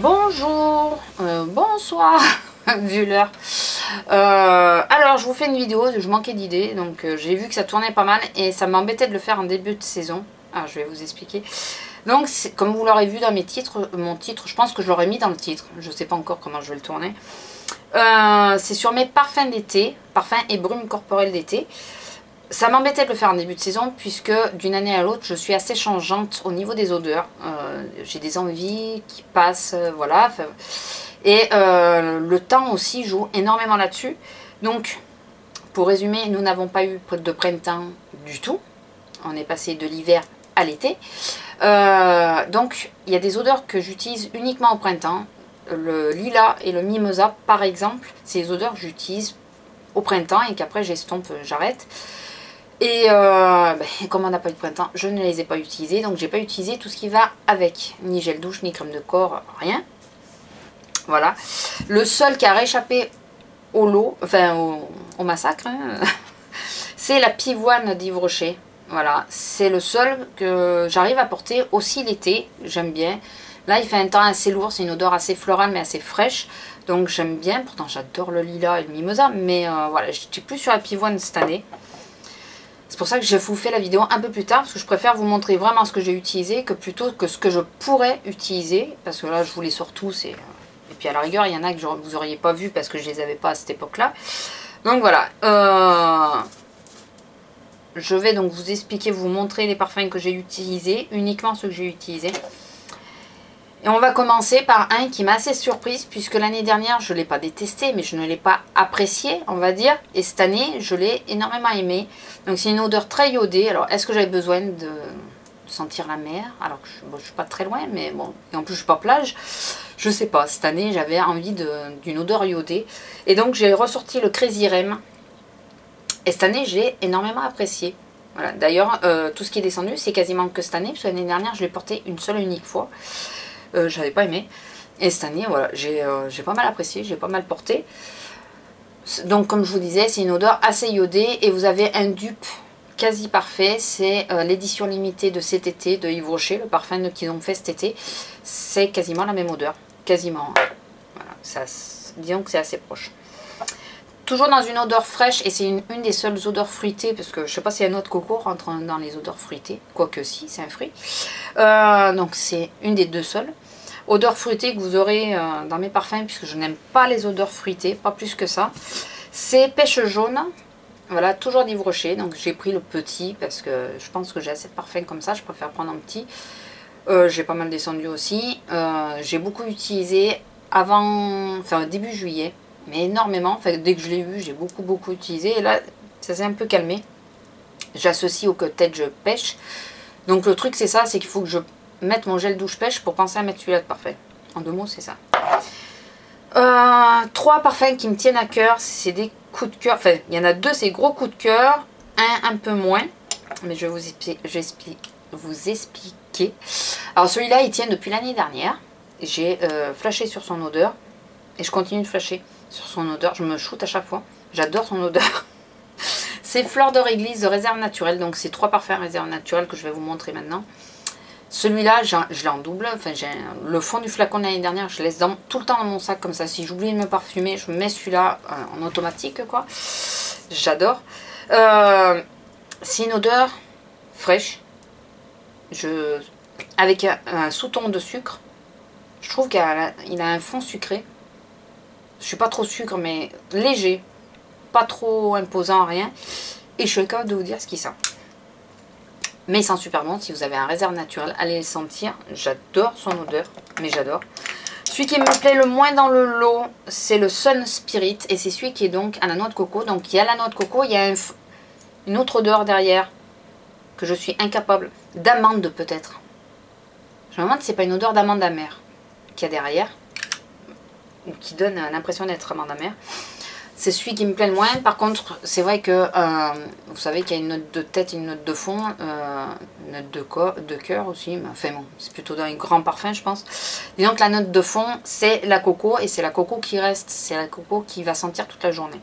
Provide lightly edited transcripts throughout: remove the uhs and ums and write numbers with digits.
Bonjour, bonsoir, vu l'heure. Alors je vous fais une vidéo, je manquais d'idées, donc j'ai vu que ça tournait pas mal et ça m'embêtait de le faire en début de saison. Ah, je vais vous expliquer. Donc comme vous l'aurez vu dans mes titres, mon titre, je pense que je l'aurais mis dans le titre, je sais pas encore comment je vais le tourner. C'est sur mes parfums d'été, parfums et brumes corporelles d'été. Ça m'embêtait de le faire en début de saison puisque d'une année à l'autre je suis assez changeante au niveau des odeurs. J'ai des envies qui passent, voilà. Et le temps aussi joue énormément là-dessus. Donc pour résumer, nous n'avons pas eu de printemps du tout. On est passé de l'hiver à l'été. Donc il y a des odeurs que j'utilise uniquement au printemps. Le lilas et le mimosa par exemple, c'est les odeurs que j'utilise au printemps et qu'après j'estompe, j'arrête. Et comme on n'a pas eu de printemps, je ne les ai pas utilisés. Donc j'ai pas utilisé tout ce qui va avec. Ni gel douche, ni crème de corps, rien. Voilà. Le seul qui a réchappé au lot, enfin au massacre, hein, c'est la pivoine d'Yves Rocher. Voilà. C'est le seul que j'arrive à porter aussi l'été. J'aime bien. Là il fait un temps assez lourd. C'est une odeur assez florale mais assez fraîche. Donc j'aime bien. Pourtant j'adore le lilas et le mimosa. Mais voilà, j'étais plus sur la pivoine cette année. C'est pour ça que je vous fais la vidéo un peu plus tard, parce que je préfère vous montrer vraiment ce que j'ai utilisé que plutôt que ce que je pourrais utiliser. Parce que là, je vous les sors tous. Et puis à la rigueur, il y en a que vous n'auriez pas vu parce que je ne les avais pas à cette époque-là. Donc voilà. Je vais donc vous expliquer, vous montrer les parfums que j'ai utilisés, uniquement ceux que j'ai utilisés. Et on va commencer par un qui m'a assez surprise puisque l'année dernière je ne l'ai pas détesté mais je ne l'ai pas apprécié on va dire. Et cette année je l'ai énormément aimé. Donc c'est une odeur très iodée. Alors est-ce que j'avais besoin de sentir la mer? Alors que je ne suis pas très loin mais bon. Et en plus je suis pas plage. Je sais pas. Cette année j'avais envie d'une odeur iodée. Et donc j'ai ressorti le Crazy Rem. Et cette année j'ai énormément apprécié. Voilà. D'ailleurs tout ce qui est descendu c'est quasiment que cette année. Parce que l'année dernière je l'ai porté une seule et unique fois. J'avais pas aimé. Et cette année, voilà, j'ai pas mal apprécié, j'ai pas mal porté. Donc, comme je vous disais, c'est une odeur assez iodée. Et vous avez un dupe quasi parfait. C'est l'édition limitée de cet été de Yves Rocher, le parfum qu'ils ont fait cet été. C'est quasiment la même odeur. Quasiment. Voilà, disons que c'est assez proche. Toujours dans une odeur fraîche. Et c'est une des seules odeurs fruitées. Parce que je sais pas si la noix de coco rentre dans les odeurs fruitées. Quoique si, c'est un fruit. Donc, c'est une des deux seules. Odeur fruitée que vous aurez dans mes parfums, puisque je n'aime pas les odeurs fruitées, pas plus que ça. C'est pêche jaune, voilà, toujours d'Yves Rocher. Donc j'ai pris le petit parce que je pense que j'ai assez de parfums comme ça, je préfère prendre un petit. J'ai pas mal descendu aussi. J'ai beaucoup utilisé enfin début juillet, mais énormément. Enfin, dès que je l'ai eu, j'ai beaucoup utilisé. Et là, ça s'est un peu calmé. J'associe au cottage pêche. Donc le truc c'est ça, c'est qu'il faut que je mettre mon gel douche pêche pour penser à mettre celui-là de parfum. En deux mots, c'est ça. Trois parfums qui me tiennent à cœur, c'est des coups de cœur. Enfin, il y en a deux, c'est gros coups de cœur. Un peu moins. Mais je vais vous expliquer. Alors celui-là, il tient depuis l'année dernière. J'ai flashé sur son odeur. Et je continue de flasher sur son odeur. Je me shoot à chaque fois. J'adore son odeur. C'est Fleur de Réglisse de Réserve Naturelle. Donc c'est trois parfums Réserve Naturelle que je vais vous montrer maintenant. Celui-là, je l'ai en double. Enfin, le fond du flacon de l'année dernière, je laisse tout le temps dans mon sac comme ça. Si j'oublie de me parfumer, je mets celui-là en automatique, quoi. J'adore. C'est une odeur fraîche. Avec un sous-ton de sucre. Je trouve qu'il a un fond sucré. Je suis pas trop sucre, mais léger. Pas trop imposant, rien. Et je suis capable de vous dire ce qu'il sent. Mais il sent super bon. Si vous avez un réserve naturel, allez le sentir. J'adore son odeur, mais j'adore. Celui qui me plaît le moins dans le lot, c'est le Sun Spirit. Et c'est celui qui est donc à la noix de coco. Donc il y a la noix de coco, il y a une autre odeur derrière que je suis incapable. D'amande peut-être. Je me demande si c'est pas une odeur d'amande amère qu'il y a derrière. Ou qui donne l'impression d'être amande amère. C'est celui qui me plaît le moins. Par contre, c'est vrai que vous savez qu'il y a une note de tête et une note de fond, une note de cœur aussi. Enfin bon, c'est plutôt dans les grands parfums, je pense. Disons que la note de fond, c'est la coco et c'est la coco qui reste. C'est la coco qui va sentir toute la journée.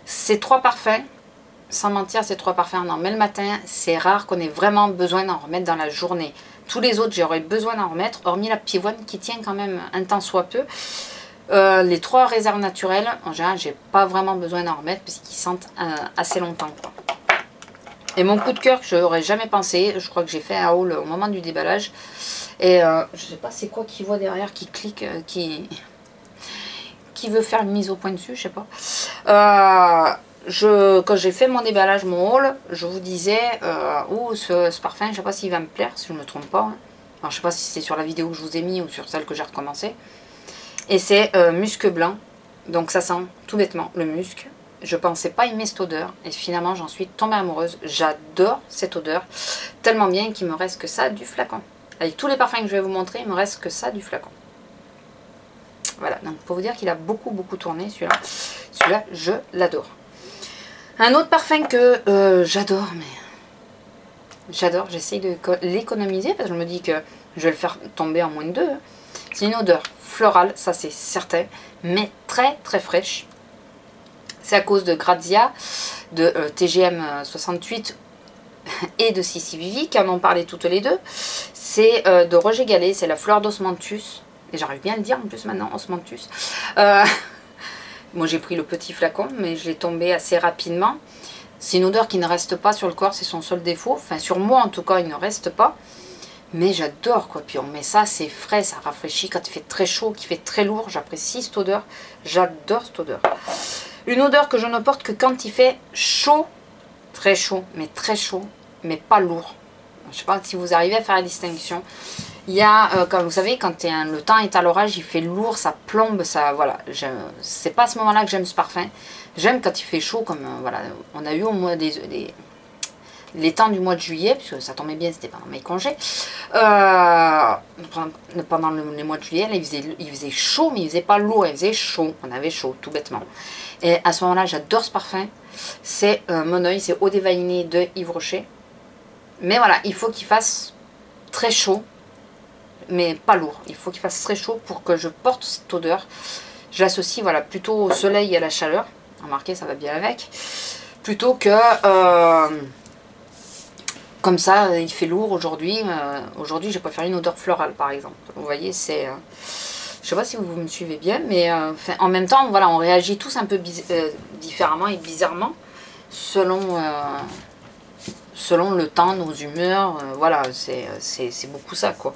Ces trois parfums, sans mentir, ces trois parfums on en met le matin. C'est rare qu'on ait vraiment besoin d'en remettre dans la journée. Tous les autres, j'aurais besoin d'en remettre, hormis la pivoine qui tient quand même un temps soit peu. Les 3 réserves naturelles, en général, j'ai pas vraiment besoin d'en remettre parce qu'ils sentent assez longtemps, quoi. Et mon coup de cœur que je n'aurais jamais pensé, je crois que j'ai fait un haul au moment du déballage. Et je sais pas c'est quoi qui voit derrière, qui clique, qui veut faire une mise au point dessus, je sais pas. Quand j'ai fait mon déballage, mon haul, je vous disais, ce parfum, je sais pas s'il va me plaire, si je me trompe pas. Hein. Alors, je sais pas si c'est sur la vidéo que je vous ai mis ou sur celle que j'ai recommencé. Et c'est musc blanc, donc ça sent tout bêtement le musc. Je pensais pas aimer cette odeur et finalement j'en suis tombée amoureuse. J'adore cette odeur, tellement bien qu'il me reste que ça du flacon. Avec tous les parfums que je vais vous montrer, il me reste que ça du flacon. Voilà, donc pour vous dire qu'il a beaucoup tourné celui-là. Celui-là, je l'adore. Un autre parfum que j'adore, mais j'adore, j'essaye de l'économiser parce que je me dis que je vais le faire tomber en moins de 2. Hein. C'est une odeur florale, ça c'est certain, mais très fraîche. C'est à cause de Grazia, de TGM 68 et de Sissi Vivi qui en ont parlé toutes les deux. C'est de Roger Gallet, c'est la fleur d'osmanthus. Et j'arrive bien à le dire en plus maintenant, osmanthus. Moi j'ai pris le petit flacon, mais je l'ai tombé assez rapidement. C'est une odeur qui ne reste pas sur le corps, c'est son seul défaut. Enfin sur moi en tout cas, il ne reste pas. Mais j'adore quoi, puis on met ça, c'est frais, ça rafraîchit quand il fait très chaud, qu'il fait très lourd, j'apprécie cette odeur, j'adore cette odeur. Une odeur que je ne porte que quand il fait chaud, très chaud, mais pas lourd. Je ne sais pas si vous arrivez à faire la distinction. Il y a, comme vous savez, quand le temps est à l'orage, il fait lourd, ça plombe, ça, voilà. C'est pas à ce moment-là que j'aime ce parfum. J'aime quand il fait chaud, comme, voilà, on a eu au mois les temps du mois de juillet, puisque ça tombait bien, c'était pendant mes congés. Pendant les mois de juillet, là, il faisait chaud, mais il faisait pas lourd, il faisait chaud. On avait chaud, tout bêtement. Et à ce moment-là, j'adore ce parfum. C'est Mon Oeil, c'est Eau déveinée de Yves Rocher. Mais voilà, il faut qu'il fasse très chaud, mais pas lourd. Il faut qu'il fasse très chaud pour que je porte cette odeur. Je l'associe, voilà, plutôt au soleil et à la chaleur. Remarquez, ça va bien avec. Plutôt que... comme ça, il fait lourd aujourd'hui. Aujourd'hui, j'ai préféré une odeur florale, par exemple. Vous voyez, c'est... je sais pas si vous me suivez bien, mais en même temps, voilà, on réagit tous un peu différemment et bizarrement selon le temps, nos humeurs. Voilà, c'est beaucoup ça, quoi.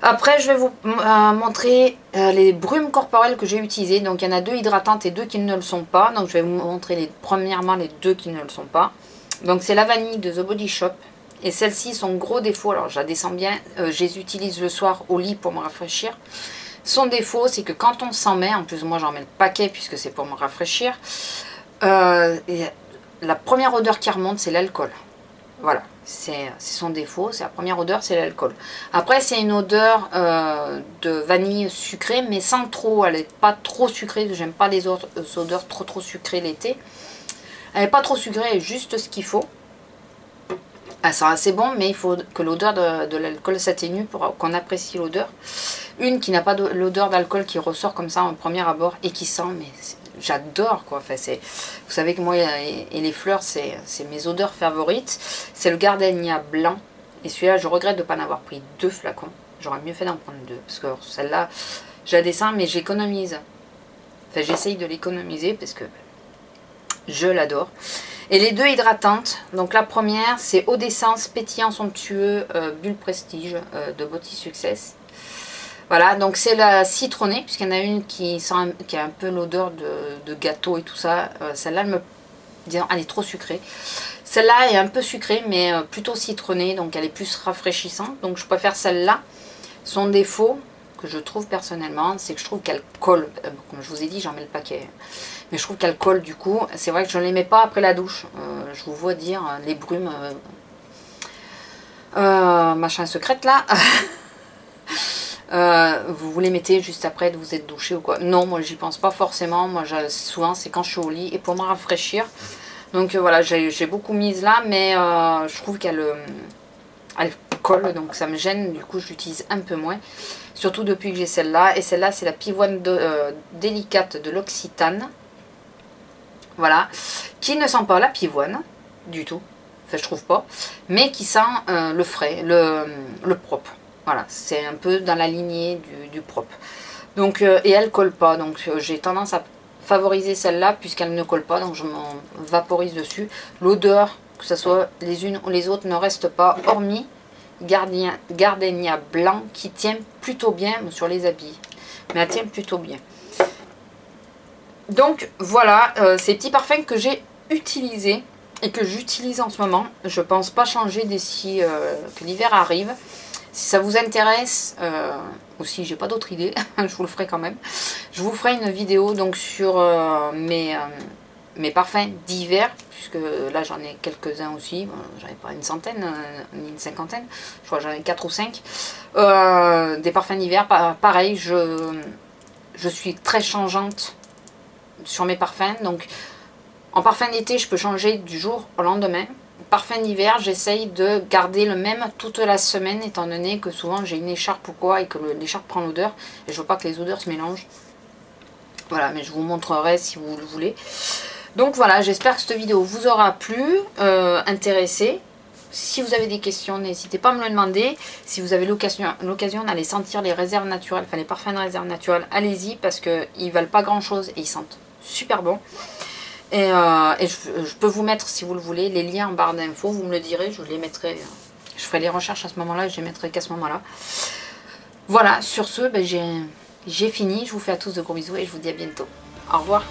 Après, je vais vous montrer les brumes corporelles que j'ai utilisées. Donc, il y en a 2 hydratantes et 2 qui ne le sont pas. Donc, je vais vous montrer premièrement les 2 qui ne le sont pas. Donc c'est la vanille de The Body Shop. Et celle-ci, son gros défaut, alors je la descends bien, je les utilise le soir au lit pour me rafraîchir. Son défaut, c'est que quand on s'en met, en plus moi j'en mets le paquet puisque c'est pour me rafraîchir, et la première odeur qui remonte, c'est l'alcool. Voilà, c'est son défaut, c'est la première odeur, c'est l'alcool. Après c'est une odeur de vanille sucrée, mais sans trop, elle n'est pas trop sucrée, j'aime pas les autres odeurs trop sucrées l'été. Elle n'est pas trop sucrée, elle est juste ce qu'il faut. Elle sent assez bon, mais il faut que l'odeur de l'alcool s'atténue pour qu'on apprécie l'odeur. Une qui n'a pas l'odeur d'alcool qui ressort comme ça en premier abord et qui sent, mais j'adore quoi. Enfin, vous savez que moi et les fleurs, c'est mes odeurs favorites. C'est le gardenia blanc. Et celui-là, je regrette de ne pas en avoir pris 2 flacons. J'aurais mieux fait d'en prendre 2. Parce que celle-là, je la descends, mais j'économise. Enfin, j'essaye de l'économiser parce que je l'adore. Et les 2 hydratantes, donc la première c'est Eau d'essence pétillant somptueux Bulle Prestige de Body Success. Voilà, donc c'est la citronnée, puisqu'il y en a une qui a un peu l'odeur de gâteau et tout ça. Celle-là, elle est trop sucrée. Celle-là est un peu sucrée, mais plutôt citronnée, donc elle est plus rafraîchissante. Donc je préfère celle-là. Son défaut, que je trouve personnellement, c'est que je trouve qu'elle colle. Comme je vous ai dit, j'en mets le paquet. Mais je trouve qu'elle colle du coup. C'est vrai que je ne les mets pas après la douche. Je vous vois dire les brumes machin secrète là. Vous les mettez juste après de vous être douché ou quoi. Non, moi j'y pense pas forcément. Moi souvent c'est quand je suis au lit et pour me rafraîchir. Donc voilà, j'ai beaucoup mise là, mais je trouve qu'elle colle, donc ça me gêne. Du coup je l'utilise un peu moins. Surtout depuis que j'ai celle-là. Et celle-là c'est la pivoine délicate de l'Occitane. Voilà, qui ne sent pas la pivoine du tout. enfin je trouve pas, mais qui sent le frais, le propre. Voilà, c'est un peu dans la lignée du propre. Donc, et elle colle pas, donc j'ai tendance à favoriser celle-là puisqu'elle ne colle pas, donc je m'en vaporise dessus. L'odeur, que ce soit les unes ou les autres, ne reste pas, hormis Gardenia blanc qui tient plutôt bien sur les habits. Mais elle tient plutôt bien. Donc voilà, ces petits parfums que j'ai utilisés et que j'utilise en ce moment. Je pense pas changer d'ici que l'hiver arrive. Si ça vous intéresse, ou si j'ai pas d'autres idées, je vous le ferai quand même. Je vous ferai une vidéo donc sur mes parfums d'hiver, puisque là j'en ai quelques-uns aussi. Bon, j'en ai pas une centaine, ni une cinquantaine. Je crois que j'en ai 4 ou 5. Des parfums d'hiver, pareil, je suis très changeante sur mes parfums. Donc en parfum d'été, je peux changer du jour au lendemain. Parfum d'hiver, j'essaye de garder le même toute la semaine, étant donné que souvent j'ai une écharpe ou quoi et que l'écharpe prend l'odeur. Et je veux pas que les odeurs se mélangent. Voilà, mais je vous montrerai si vous le voulez. Donc voilà, j'espère que cette vidéo vous aura plu, intéressé. Si vous avez des questions, n'hésitez pas à me le demander. Si vous avez l'occasion d'aller sentir les réserves naturelles, enfin les parfums de réserve naturelle, allez-y parce qu'ils valent pas grand chose et ils sentent super bon. Et je peux vous mettre, si vous le voulez, les liens en barre d'infos, vous me le direz, je les mettrai, je ferai les recherches à ce moment-là et je les mettrai qu'à ce moment-là. Voilà, sur ce, ben, j'ai fini, je vous fais à tous de gros bisous et je vous dis à bientôt. Au revoir.